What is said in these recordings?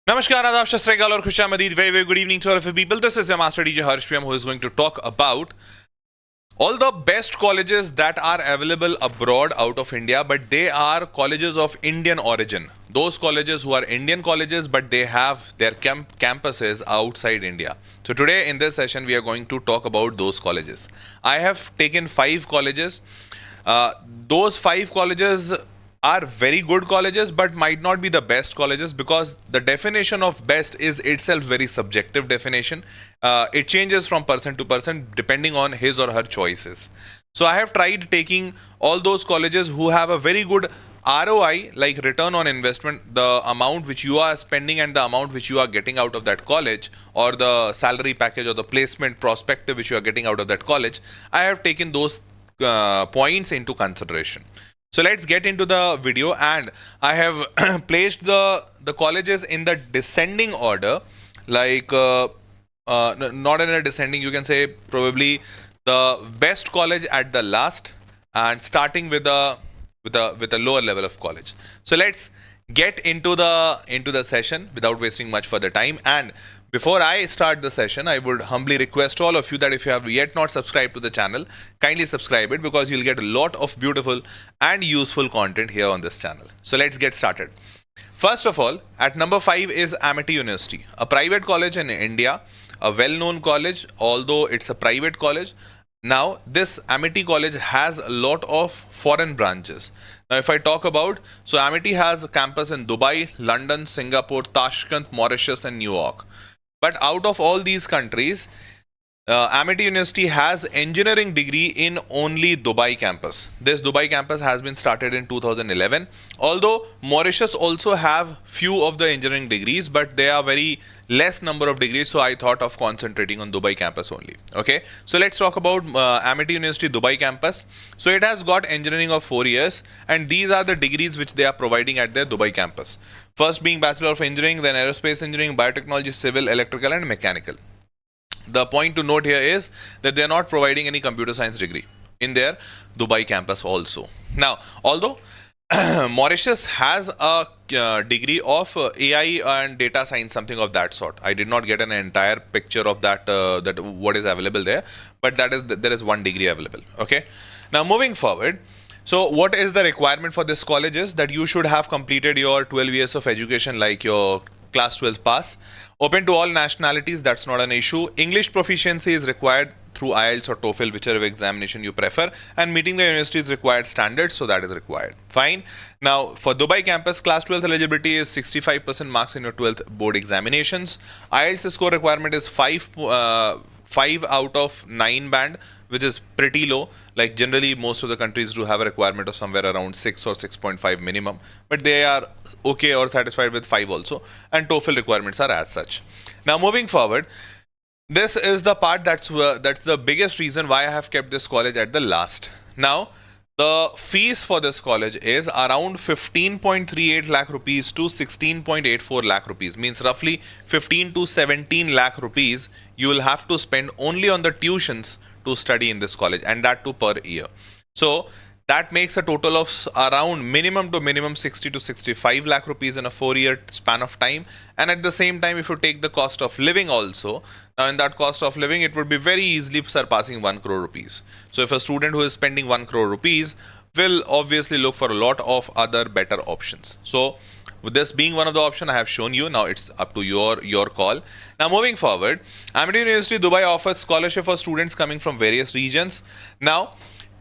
Namaskar, Adab, Shastra Akal और Khushamdeed. Very, very good evening to all of you people. This is your Master DJ Harsh PM, who is going to talk about all the best colleges that are available abroad out of India, but they are colleges of Indian origin. Those colleges who are Indian colleges, but they have their campuses outside India. So today in this session, we are going to talk about those colleges. I have taken 5 colleges. Those 5 colleges are very good colleges but might not be the best colleges, because the definition of best is itself very subjective definition. It changes from person to person depending on his or her choices. So I have tried taking all those colleges who have a very good ROI, like return on investment, the amount which you are spending and the amount which you are getting out of that college, or the salary package or the placement prospective which you are getting out of that college. I have taken those points into consideration. So let's get into the video, and I have placed the colleges in the descending order, like not in a descending, you can say probably the best college at the last, and starting with a lower level of college. So let's get into the session without wasting much further time. And before I start the session, I would humbly request all of you that if you have yet not subscribed to the channel, kindly subscribe it, because you'll get a lot of beautiful and useful content here on this channel. So let's get started. First of all, at number 5 is Amity University, a private college in India, a well-known college, although it's a private college. Now, this Amity college has a lot of foreign branches. Now, if I talk about, so Amity has a campus in Dubai, London, Singapore, Tashkent, Mauritius, and New York. But out of all these countries, Amity University has engineering degree in only Dubai campus. This Dubai campus has been started in 2011. Although Mauritius also have few of the engineering degrees, but they are very less number of degrees. So I thought of concentrating on Dubai campus only. Okay. So let's talk about Amity University Dubai campus. So it has got engineering of 4 years, and these are the degrees which they are providing at their Dubai campus. First being Bachelor of Engineering, then Aerospace Engineering, Biotechnology, Civil, Electrical, and Mechanical. The point to note here is that they are not providing any computer science degree in their Dubai campus also. Now, although Mauritius has a degree of AI and data science, something of that sort. I did not get an entire picture of that, that what is available there, but there is one degree available. Okay. Now, moving forward. So what is the requirement for this college is that you should have completed your 12 years of education, like your class 12 pass. Open to all nationalities, that's not an issue. English proficiency is required through IELTS or TOEFL, whichever examination you prefer, and meeting the university's required standards, so that is required. Fine. Now, for Dubai campus, class 12th eligibility is 65% marks in your 12th board examinations. IELTS score requirement is 5 out of 9 band, which is pretty low. Like generally most of the countries do have a requirement of somewhere around 6 or 6.5 minimum, but they are okay or satisfied with 5 also, and TOEFL requirements are as such. Now, moving forward, this is the part that's the biggest reason why I have kept this college at the last. Now, the fees for this college is around 15.38 lakh rupees to 16.84 lakh rupees, means roughly 15 to 17 lakh rupees you will have to spend only on the tuitions to study in this college, and that too per year. So that makes a total of around minimum to minimum 60 to 65 lakh rupees in a 4-year span of time. And at the same time, if you take the cost of living also, now in that cost of living, it would be very easily surpassing 1 crore rupees. So if a student who is spending 1 crore rupees will obviously look for a lot of other better options. So with this being one of the options, I have shown you. Now it's up to your call. Now, moving forward, Amity University Dubai offers scholarship for students coming from various regions. Now,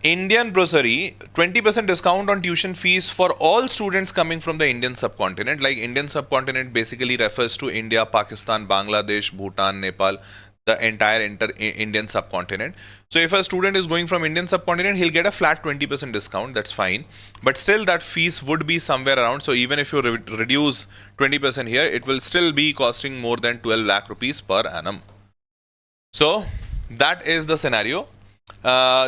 Indian Bursary, 20% discount on tuition fees for all students coming from the Indian subcontinent. Like Indian subcontinent basically refers to India, Pakistan, Bangladesh, Bhutan, Nepal, the entire Indian subcontinent. So if a student is going from Indian subcontinent, he'll get a flat 20% discount. That's fine. But still that fees would be somewhere around. So even if you reduce 20% here, it will still be costing more than 12 lakh rupees per annum. So that is the scenario.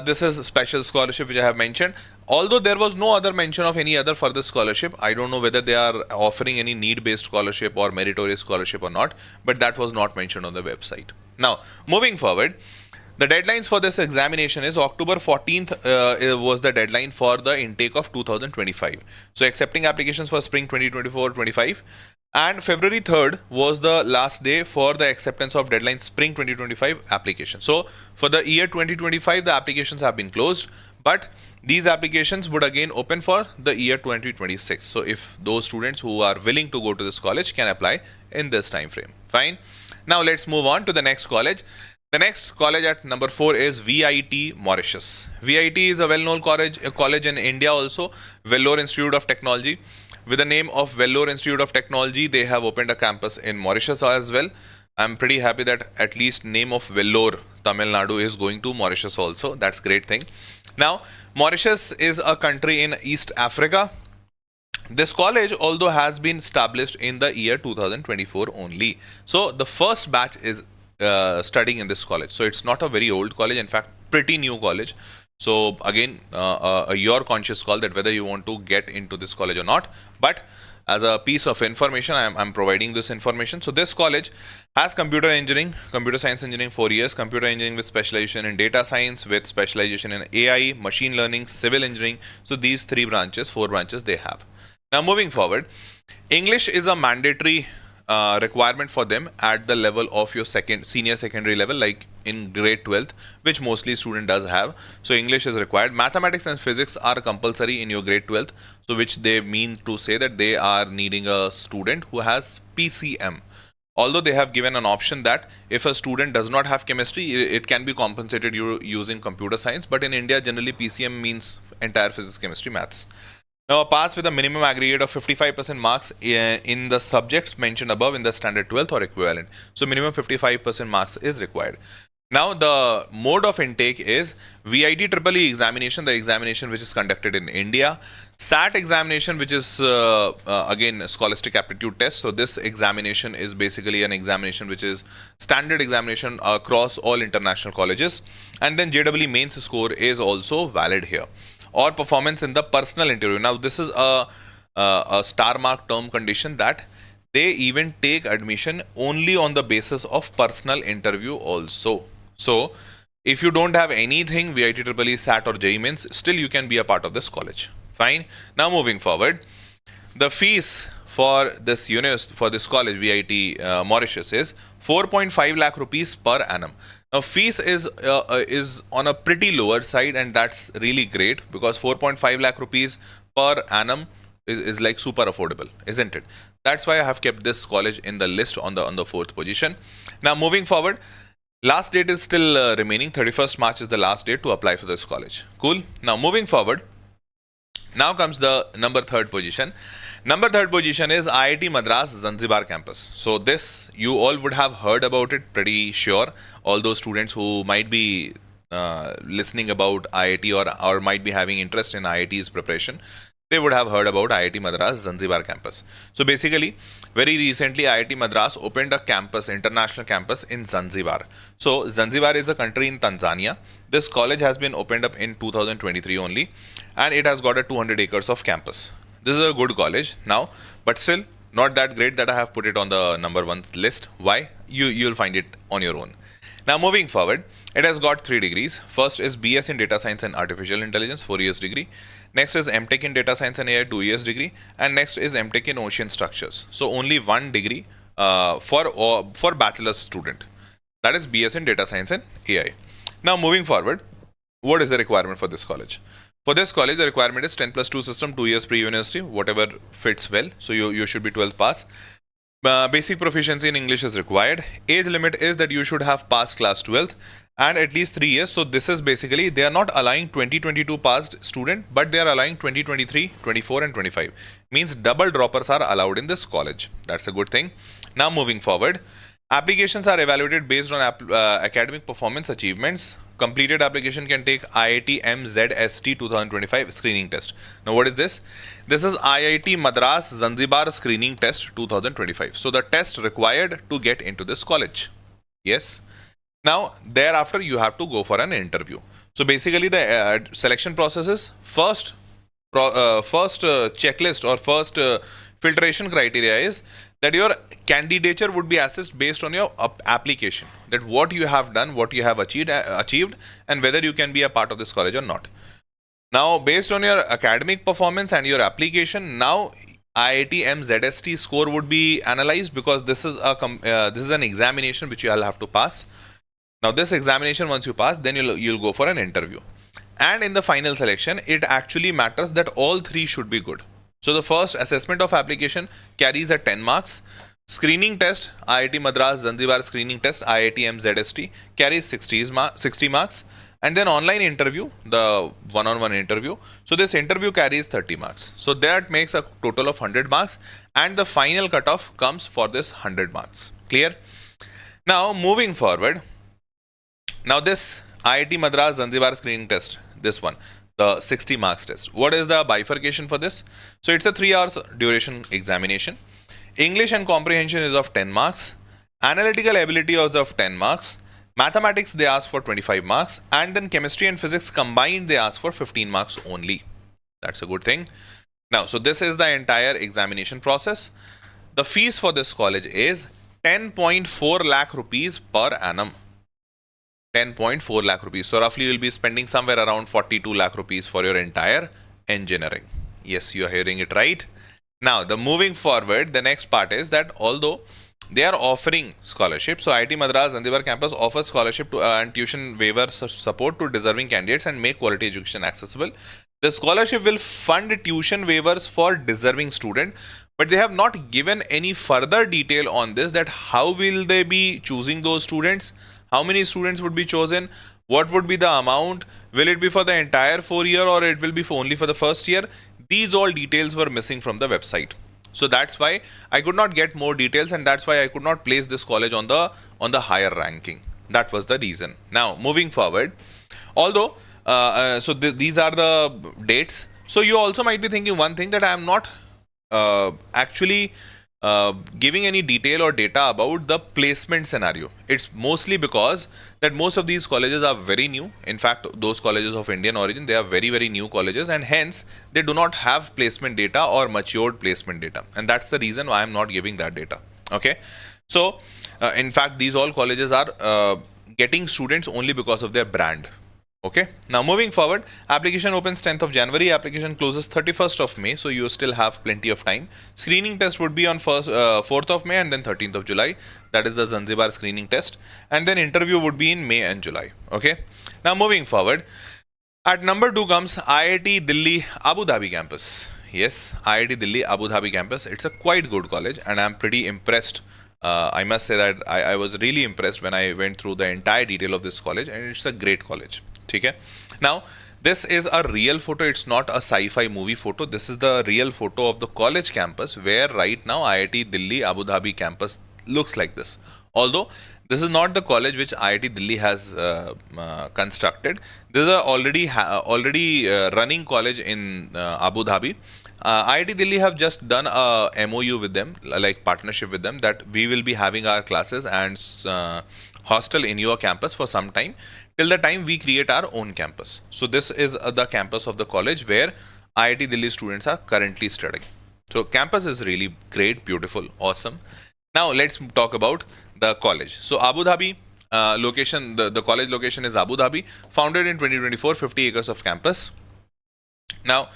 This is a special scholarship which I have mentioned. Although there was no other mention of any other further scholarship, I don't know whether they are offering any need-based scholarship or meritorious scholarship or not, but that was not mentioned on the website. Now, moving forward, The deadlines for this examination is October 14th was the deadline for the intake of 2025. So accepting applications for spring 2024-25, and February 3rd was the last day for the acceptance of deadline spring 2025 application. So for the year 2025, the applications have been closed, but these applications would again open for the year 2026. So if those students who are willing to go to this college can apply in this time frame. Fine. Now let's move on to the next college. The next college at number 4 is VIT Mauritius. VIT is a well-known college in India also, Vellore Institute of Technology. With the name of Vellore Institute of Technology, they have opened a campus in Mauritius as well. I'm pretty happy that at least name of Vellore, Tamil Nadu is going to Mauritius also. That's a great thing. Now, Mauritius is a country in East Africa. This college, although has been established in the year 2024 only. So the first batch is studying in this college. So it's not a very old college, in fact pretty new college. So again, your conscious call that whether you want to get into this college or not. But as a piece of information, I'm providing this information. So this college has computer engineering, computer science engineering 4 years, computer engineering with specialization in data science, with specialization in AI, machine learning, civil engineering. So these 4 branches they have. Now moving forward, English is a mandatory requirement for them at the level of your senior secondary level, like in grade 12th, which mostly student does have. So English is required. Mathematics and physics are compulsory in your grade 12th, so which they mean to say that they are needing a student who has PCM. Although they have given an option that if a student does not have chemistry, it can be compensated using computer science, but in India generally PCM means entire physics, chemistry, maths. Now, a pass with a minimum aggregate of 55% marks in the subjects mentioned above in the standard 12th or equivalent. So, minimum 55% marks is required. Now, the mode of intake is VIT EEE examination, the examination which is conducted in India. SAT examination, which is again a scholastic aptitude test. So, this examination is basically an examination which is standard examination across all international colleges. And then JEE mains score is also valid here. Or performance in the personal interview. Now, this is a star mark term condition that they even take admission only on the basis of personal interview also. So, if you don't have anything, VIT EEE, SAT or JEE mains, still you can be a part of this college. Fine. Now, moving forward, the fees for this college, VIT Mauritius, is 4.5 lakh rupees per annum. Now, fees is on a pretty lower side, and that's really great because 4.5 lakh rupees per annum is like super affordable, isn't it? That's why I have kept this college in the list on the 4th position. Now, moving forward, last date is still remaining. 31st March is the last date to apply for this college. Cool. Now, moving forward, now comes the number 3rd position. Number 3rd position is IIT Madras Zanzibar campus. So this, you all would have heard about it, pretty sure. All those students who might be listening about IIT or might be having interest in IIT's preparation, they would have heard about IIT Madras Zanzibar campus. So basically, very recently IIT Madras opened a campus, international campus in Zanzibar. So Zanzibar is a country in Tanzania. This college has been opened up in 2023 only, and it has got a 200 acres of campus. This is a good college now, but still not that great that I have put it on the number 1 list. Why? You'll find it on your own. Now, moving forward, it has got 3 degrees. First is BS in Data Science and Artificial Intelligence, 4 years degree. Next is MTech in Data Science and AI, 2 years degree. And next is MTech in Ocean Structures. So only 1 degree for bachelor's student. That is BS in Data Science and AI. Now, moving forward, what is the requirement for this college? For this college, the requirement is 10 plus 2 system, 2 years pre-university, whatever fits well. So you should be 12th pass. Basic proficiency in English is required. Age limit is that you should have passed class 12th and at least 3 years. So this is basically, they are not allowing 2022 passed student, but they are allowing 2023, 24 and 25. Means double droppers are allowed in this college. That's a good thing. Now moving forward, applications are evaluated based on academic performance achievements. Completed application can take IIT MZST 2025 screening test. Now, what is this? This is IIT Madras Zanzibar screening test 2025. So, the test required to get into this college. Yes. Now, thereafter, you have to go for an interview. So, basically, the selection process is first checklist or first filtration criteria is that your candidature would be assessed based on your application, that what you have done, what you have achieved, and whether you can be a part of this college or not. Now, based on your academic performance and your application, now IIT MZST score would be analyzed, because this is an examination which you all have to pass. Now, this examination, once you pass, then you'll go for an interview. And in the final selection, it actually matters that all three should be good. So the first assessment of application carries a 10 marks. Screening test, IIT Madras Zanzibar screening test, IIT MZST, carries 60 marks. And then online interview, the one-on-one interview. So this interview carries 30 marks. So that makes a total of 100 marks. And the final cutoff comes for this 100 marks. Clear? Now, moving forward. Now this IIT Madras Zanzibar screening test, this one, the 60 marks test. What is the bifurcation for this? So it's a 3 hours duration examination. English and comprehension is of 10 marks. Analytical ability is of 10 marks. Mathematics, they ask for 25 marks. And then chemistry and physics combined, they ask for 15 marks only. That's a good thing. Now, so this is the entire examination process. The fees for this college is 10.4 lakh rupees per annum. 10.4 lakh rupees. So roughly you'll be spending somewhere around 42 lakh rupees for your entire engineering. Yes, you are hearing it right. Now, the moving forward, the next part is that although they are offering scholarship, so IIT Madras Zanzibar campus offers scholarship to, and tuition waiver support to deserving candidates and make quality education accessible. The scholarship will fund tuition waivers for deserving student, but they have not given any further detail on this, that how will they be choosing those students, how many students would be chosen, what would be the amount, will it be for the entire 4 year or it will be only for the first year. These all details were missing from the website. So that's why I could not get more details, and that's why I could not place this college on the higher ranking. That was the reason. Now, moving forward, although these are the dates. So you also might be thinking one thing, that I am not actually giving any detail or data about the placement scenario. It's mostly because that most of these colleges are very new. In fact, those colleges of Indian origin, they are very, very new colleges, and hence they do not have placement data or matured placement data. And that's the reason why I'm not giving that data. Okay. So, in fact, these all colleges are getting students only because of their brand. Okay. Now, moving forward, application opens 10th of January, application closes 31st of May, so you still have plenty of time. Screening test would be on 4th of May and then 13th of July. That is the Zanzibar screening test. And then interview would be in May and July. Okay. Now, moving forward, at number 2 comes IIT Delhi Abu Dhabi campus. Yes, IIT Delhi Abu Dhabi campus. It's a quite good college, and I'm pretty impressed. I must say that I was really impressed when I went through the entire detail of this college, and it's a great college. Okay. Now, this is a real photo. It's not a sci-fi movie photo. This is the real photo of the college campus, where right now IIT Delhi Abu Dhabi campus looks like this. Although this is not the college which IIT Delhi has constructed. This is a already running college in Abu Dhabi. IIT Delhi have just done a MOU with them, like partnership with them, that we will be having our classes and hostel in your campus for some time, till the time we create our own campus. So this is the campus of the college where IIT Delhi students are currently studying. So campus is really great, beautiful, awesome. Now let's talk about the college. So Abu Dhabi location, the college location is Abu Dhabi, founded in 2024, 50 acres of campus. Now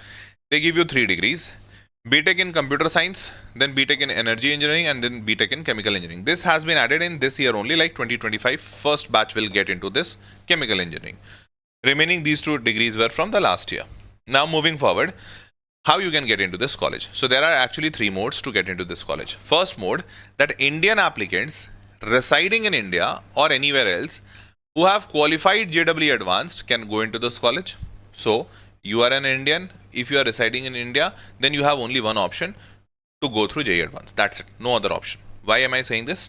they give you 3 degrees. BTech in computer science, then BTech in energy engineering, and then BTech in chemical engineering. This has been added in this year only, like 2025. First batch will get into this chemical engineering. Remaining these 2 degrees were from the last year. Now moving forward, how you can get into this college. So there are actually 3 modes to get into this college. First mode, that Indian applicants residing in India or anywhere else who have qualified JEE Advanced can go into this college. So you are an Indian. If you are residing in India, then you have only one option to go through JEE Advanced. That's it. No other option. Why am I saying this?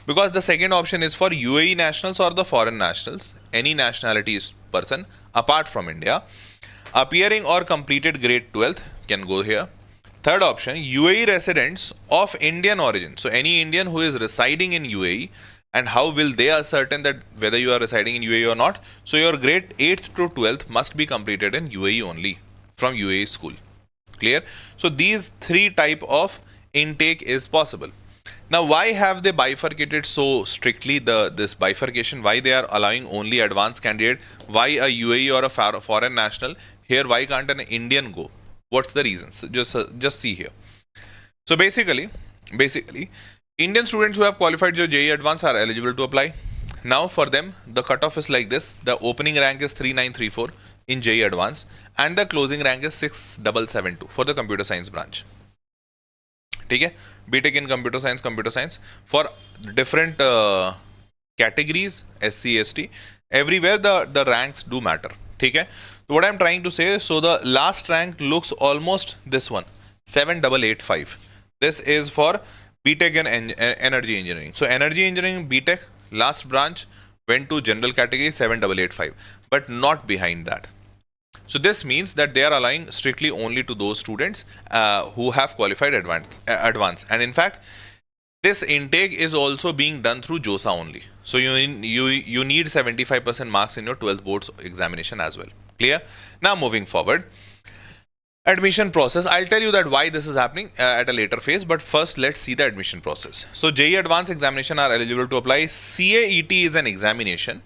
Because the second option is for UAE nationals or the foreign nationals, any nationality person apart from India, appearing or completed grade 12th can go here. Third option, UAE residents of Indian origin. So any Indian who is residing in UAE, and how will they ascertain that whether you are residing in UAE or not? So your grade 8th to 12th must be completed in UAE only, from UAE school. Clear? So these 3 type of intake is possible. Now, why have they bifurcated so strictly this bifurcation? Why they are allowing only advanced candidate? Why a UAE or a foreign national? Here, why can't an Indian go? What's the reasons? Just see here. So basically, Indian students who have qualified your JEE Advanced are eligible to apply. Now for them, the cutoff is like this. The opening rank is 3934 in JEE Advanced and the closing rank is 6772 for the computer science branch. Okay? BTech in computer science for different categories, SC, ST, everywhere the ranks do matter. Okay? So what I'm trying to say, so the last rank looks almost this one, 7885. This is for BTech and energy engineering. So energy engineering BTech last branch went to general category 7885, but not behind that. So this means that they are allowing strictly only to those students who have qualified advanced. And in fact, this intake is also being done through JOSA only. So you need 75% marks in your 12th boards examination as well. Clear? Now moving forward. Admission process. I'll tell you that why this is happening at a later phase, but first let's see the admission process. So JEE Advanced examination are eligible to apply. CAET is an examination.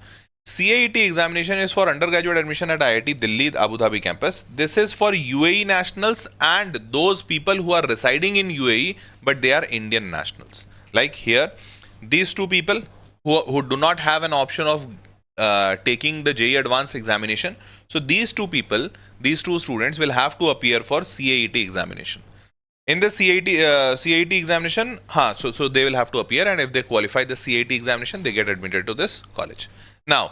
CAET examination is for undergraduate admission at IIT Delhi Abu Dhabi campus. This is for UAE nationals and those people who are residing in UAE but they are Indian nationals. Like here, these two people who do not have an option of taking the JEE Advanced examination. So these two students will have to appear for CAET examination. In the CAET examination, so they will have to appear, and if they qualify the CAET examination, they get admitted to this college. Now,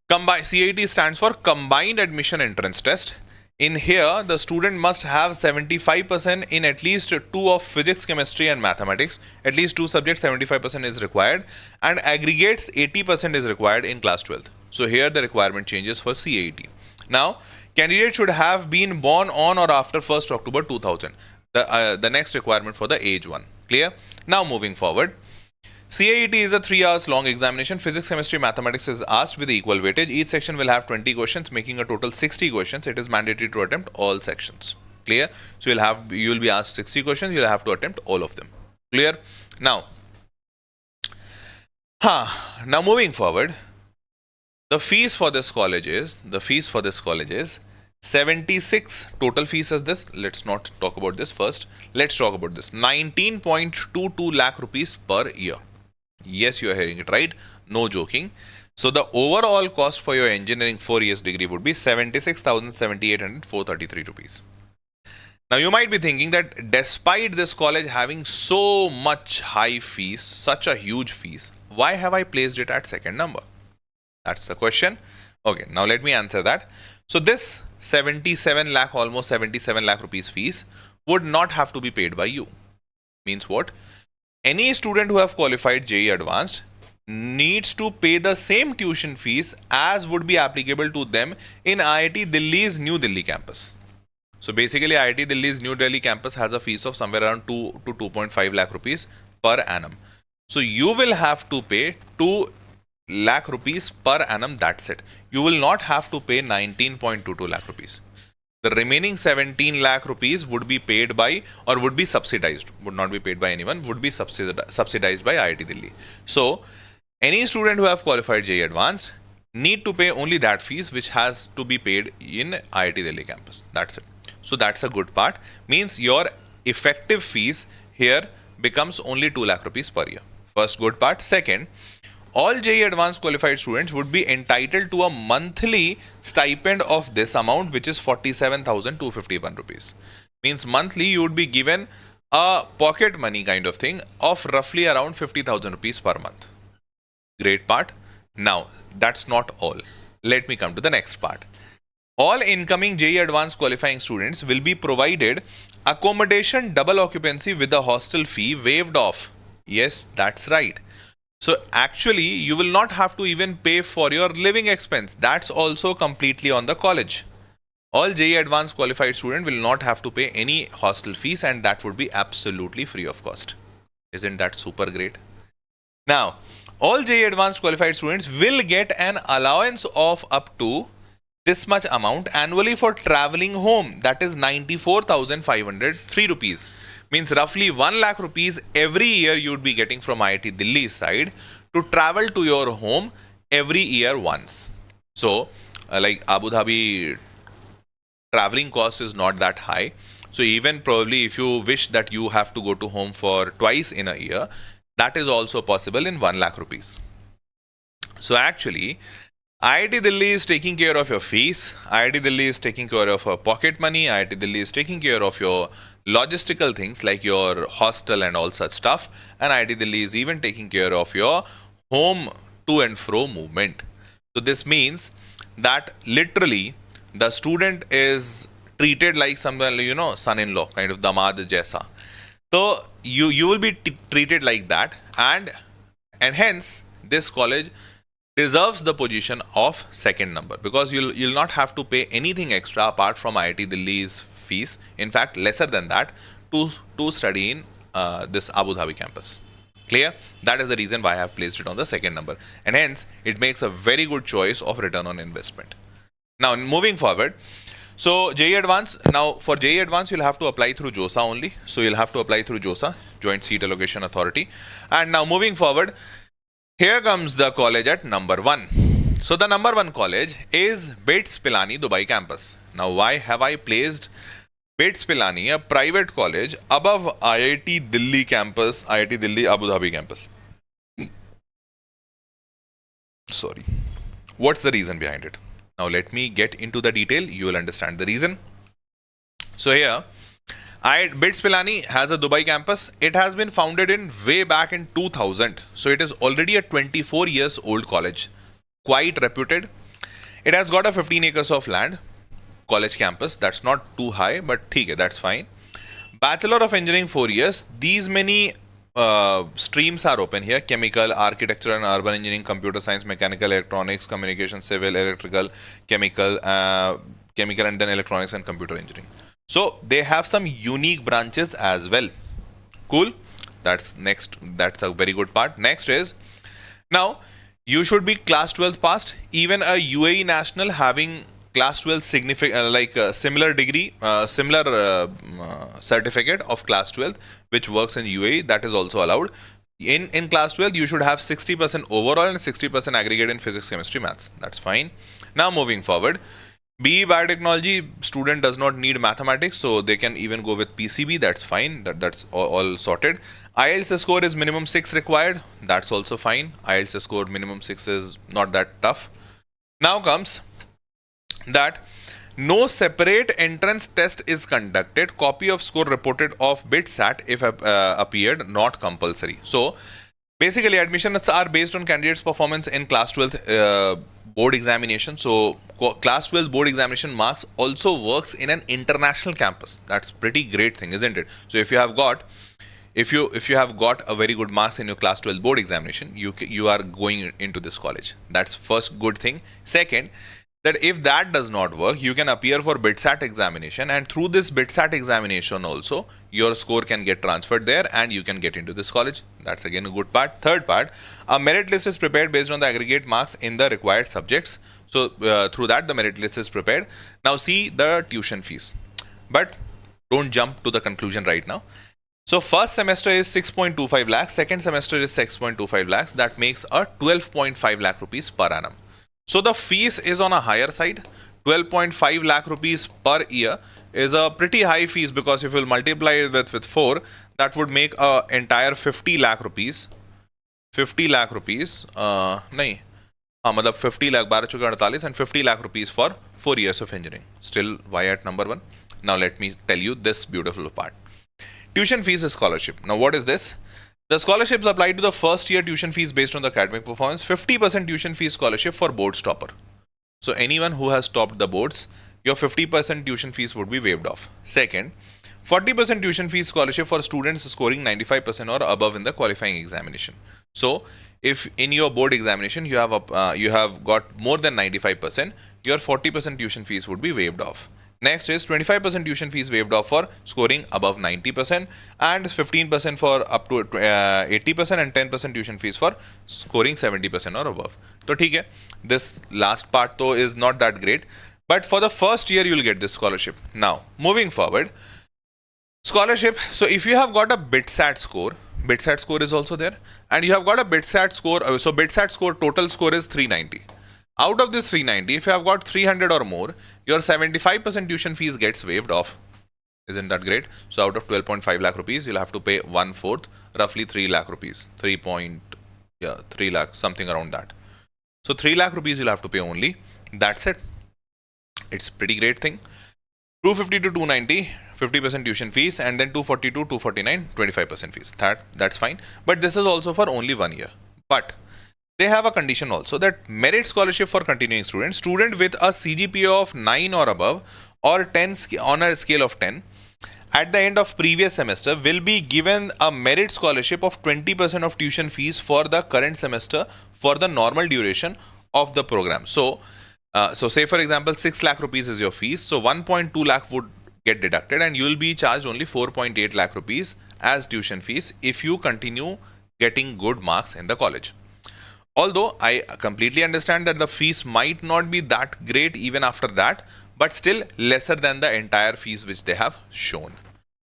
CAET stands for Combined Admission Entrance Test. In here, the student must have 75% in at least 2 of physics, chemistry and mathematics. At least 2 subjects, 75% is required, and aggregates 80% is required in class 12th. So here the requirement changes for CAET. Now, candidate should have been born on or after 1st October 2000. The next requirement for the age one. Clear? Now moving forward. CAET is a 3 hours long examination. Physics, chemistry, mathematics is asked with equal weightage. Each section will have 20 questions, making a total 60 questions. It is mandatory to attempt all sections. Clear? So you will be asked 60 questions. You will have to attempt all of them. Clear? Now, now moving forward, the fees for this college is 76. Total fees is this. Let's not talk about this first. Let's talk about this. 19.22 lakh rupees per year. Yes, you are hearing it right. No joking. So the overall cost for your engineering 4 years degree would be 76,78,433 rupees. Now you might be thinking that despite this college having so much high fees, such a huge fees, why have I placed it at second number? That's the question. Okay, now let me answer that. So this 77 lakh, almost 77 lakh rupees fees would not have to be paid by you. Means what? Any student who have qualified JEE Advanced needs to pay the same tuition fees as would be applicable to them in IIT Delhi's New Delhi campus. So basically IIT Delhi's New Delhi campus has a fees of somewhere around 2 to 2.5 lakh rupees per annum. So you will have to pay 2 lakh rupees per annum, that's it. You will not have to pay 19.22 lakh rupees. The remaining 17 lakh rupees would be paid by, or would be subsidized, would not be paid by anyone, would be subsidized by IIT Delhi. So any student who have qualified JEE Advanced need to pay only that fees which has to be paid in IIT Delhi campus. That's it. So that's a good part. Means your effective fees here becomes only 2 lakh rupees per year. First good part. Second, all JEE Advanced qualified students would be entitled to a monthly stipend of this amount, which is 47,251 rupees. Means monthly you would be given a pocket money kind of thing of roughly around 50,000 rupees per month. Great part. Now, that's not all. Let me come to the next part. All incoming JEE Advanced qualifying students will be provided accommodation double occupancy with the hostel fee waived off. Yes, that's right. So actually, you will not have to even pay for your living expense. That's also completely on the college. All JEE Advanced qualified student will not have to pay any hostel fees, and that would be absolutely free of cost. Isn't that super great? Now, all JEE Advanced qualified students will get an allowance of up to this much amount annually for traveling home. That is 94,503 rupees. Means roughly 1 lakh rupees every year you would be getting from IIT Delhi side to travel to your home every year once. So, like Abu Dhabi traveling cost is not that high. So even probably if you wish that you have to go to home for twice in a year, that is also possible in 1 lakh rupees. So actually, IIT Delhi is taking care of your fees, IIT Delhi is taking care of your pocket money, IIT Delhi is taking care of your logistical things like your hostel and all such stuff, and IIT Delhi is even taking care of your home to and fro movement. So this means that literally the student is treated like someone, son-in-law, kind of damad jaisa. So you will be treated like that, and hence this college deserves the position of second number, because you'll not have to pay anything extra apart from IIT Delhi's fees. In fact, lesser than that to study in this Abu Dhabi campus. Clear? That is the reason why I have placed it on the second number, and hence it makes a very good choice of return on investment. Now moving forward, so JEE Advance, now for JEE Advance you'll have to apply through JOSA only. So you'll have to apply through JOSA, Joint Seat Allocation Authority. And now moving forward, here comes the college at number 1. So the number 1 college is VIT Pilani Dubai campus. Now why have I placed VIT Pilani, a private college, above IIT Delhi campus, IIT Delhi Abu Dhabi campus? Sorry. What's the reason behind it? Now let me get into the detail, you will understand the reason. So here, VIT Pilani has a Dubai campus. It has been founded in way back in 2000. So it is already a 24 years old college. Quite reputed. It has got a 15 acres of land. College campus. That's not too high, but okay, that's fine. Bachelor of Engineering 4 years. These many streams are open here: chemical, architecture and urban engineering, computer science, mechanical, electronics, communication, civil, electrical, chemical, and then electronics and computer engineering. So they have some unique branches as well. Cool. That's next. That's a very good part. Next is, now you should be class 12 passed. Even a UAE national having class 12 significant similar degree, similar certificate of class 12 which works in UAE, that is also allowed. In class 12 you should have 60% overall and 60% aggregate in physics, chemistry, maths. That's fine. Now moving forward, BE Biotechnology student does not need mathematics, so they can even go with PCB. That's fine. That's all sorted. IELTS score is minimum 6 required. That's also fine. IELTS score minimum 6 is not that tough. Now comes that no separate entrance test is conducted. Copy of score reported of BitSat if appeared, not compulsory. So basically admissions are based on candidates' performance in class 12 board examination. So class 12 board examination marks also works in an international campus. That's pretty great thing, isn't it? So if you have got a very good marks in your class 12 board examination, you are going into this college. That's first good thing. Second, that if that does not work, you can appear for BitSat examination, and through this BitSat examination also your score can get transferred there and you can get into this college. That's again a good part. Third part, a merit list is prepared based on the aggregate marks in the required subjects. So through that the merit list is prepared. Now see the tuition fees, but don't jump to the conclusion right now. So first semester is 6.25 lakhs, second semester is 6.25 lakhs. That makes a 12.5 lakh rupees per annum. So the fees is on a higher side. 12.5 lakh rupees per year is a pretty high fees, because if you will multiply it with 4, that would make a entire 50 lakh rupees. 50 lakh rupees, nahi, matlab 50 lakh, 12 chauke 48, and 50 lakh rupees for 4 years of engineering. Still, why at number 1? Now let me tell you this beautiful part. Tuition fees is scholarship. Now what is this? The scholarships apply to the first year tuition fees based on the academic performance. 50% tuition fees scholarship for boards topper. So anyone who has topped the boards, your 50% tuition fees would be waived off. Second, 40% tuition fees scholarship for students scoring 95% or above in the qualifying examination. So if in your board examination you have got more than 95%, your 40% tuition fees would be waived off. Next is 25% tuition fees waived off for scoring above 90%, and 15% for up to 80%, and 10% tuition fees for scoring 70% or above. So ठीक है, this last part though is not that great, but for the first year you will get this scholarship. Now moving forward, Scholarship. So if you have got a BitSat score is also there, and you have got a BitSat score. So BitSat score total score is 390. Out of this 390, if you have got 300 or more, your 75% tuition fees gets waived off. Isn't that great? So out of 12.5 lakh rupees, you'll have to pay 1/4, roughly 3 lakh rupees, 3 lakh, something around that. So 3 lakh rupees you'll have to pay only. That's it. It's a pretty great thing. 250 to 290, 50% tuition fees, and then 240 to 249, 25% fees. That's fine. But this is also for only 1 year. But they have a condition also that merit scholarship for continuing student with a CGPA of 9 or above, or 10 on a scale of 10, at the end of previous semester will be given a merit scholarship of 20% of tuition fees for the current semester for the normal duration of the program. So say for example 6 lakh rupees is your fees, so 1.2 lakh would get deducted and you will be charged only 4.8 lakh rupees as tuition fees if you continue getting good marks in the college. Although I completely understand that the fees might not be that great even after that, but still lesser than the entire fees which they have shown.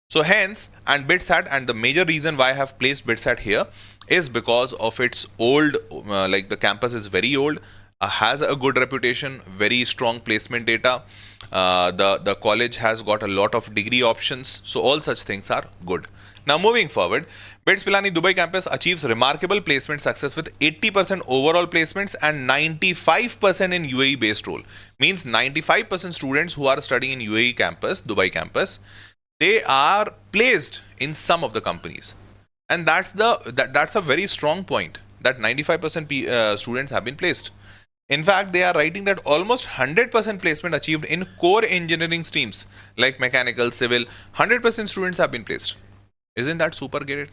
So hence, and BitSat, and the major reason why I have placed BitSat here is because of its old, like the campus is very old, has a good reputation, very strong placement data. The college has got a lot of degree options, so all such things are good. Now moving forward, BITS Pilani Dubai campus achieves remarkable placement success with 80% overall placements and 95% in UAE based role. Means 95% students who are studying in UAE campus, Dubai campus, they are placed in some of the companies. And that's a very strong point, that 95% students have been placed. In fact, they are writing that almost 100% placement achieved in core engineering streams like mechanical, civil, 100% students have been placed. Isn't that super great?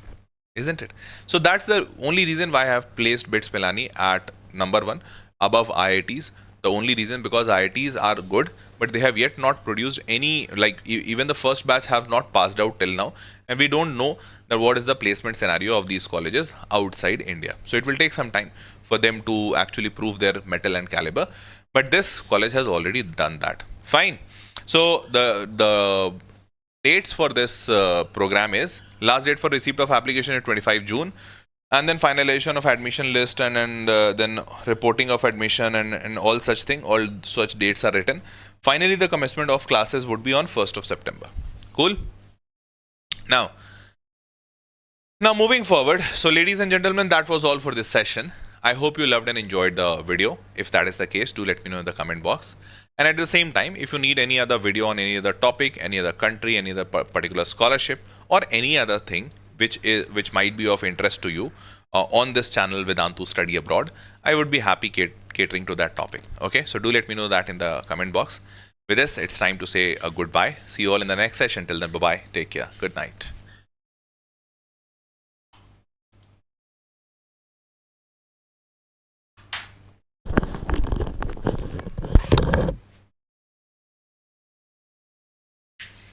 Isn't it? So that's the only reason why I have placed BITS Pilani at number 1 above IITs. The only reason, because IITs are good, but they have yet not produced any, like even the first batch have not passed out till now, and we don't know that what is the placement scenario of these colleges outside India. So it will take some time for them to actually prove their mettle and caliber, but this college has already done that. Fine. So the dates for this program is, last date for receipt of application is 25 June, and then finalization of admission list, and then reporting of admission and all such thing, all such dates are written. Finally, the commencement of classes would be on 1st of September. Cool. Now moving forward, so ladies and gentlemen, that was all for this session. I hope you loved and enjoyed the video. If that is the case, do let me know in the comment box. And at the same time, if you need any other video on any other topic, any other country, any other particular scholarship, or any other thing which might be of interest to you on this channel Vedantu Study Abroad, I would be happy catering to that topic. Okay, so do let me know that in the comment box. With this, it's time to say a goodbye. See you all in the next session. Till then, bye-bye. Take care. Good night.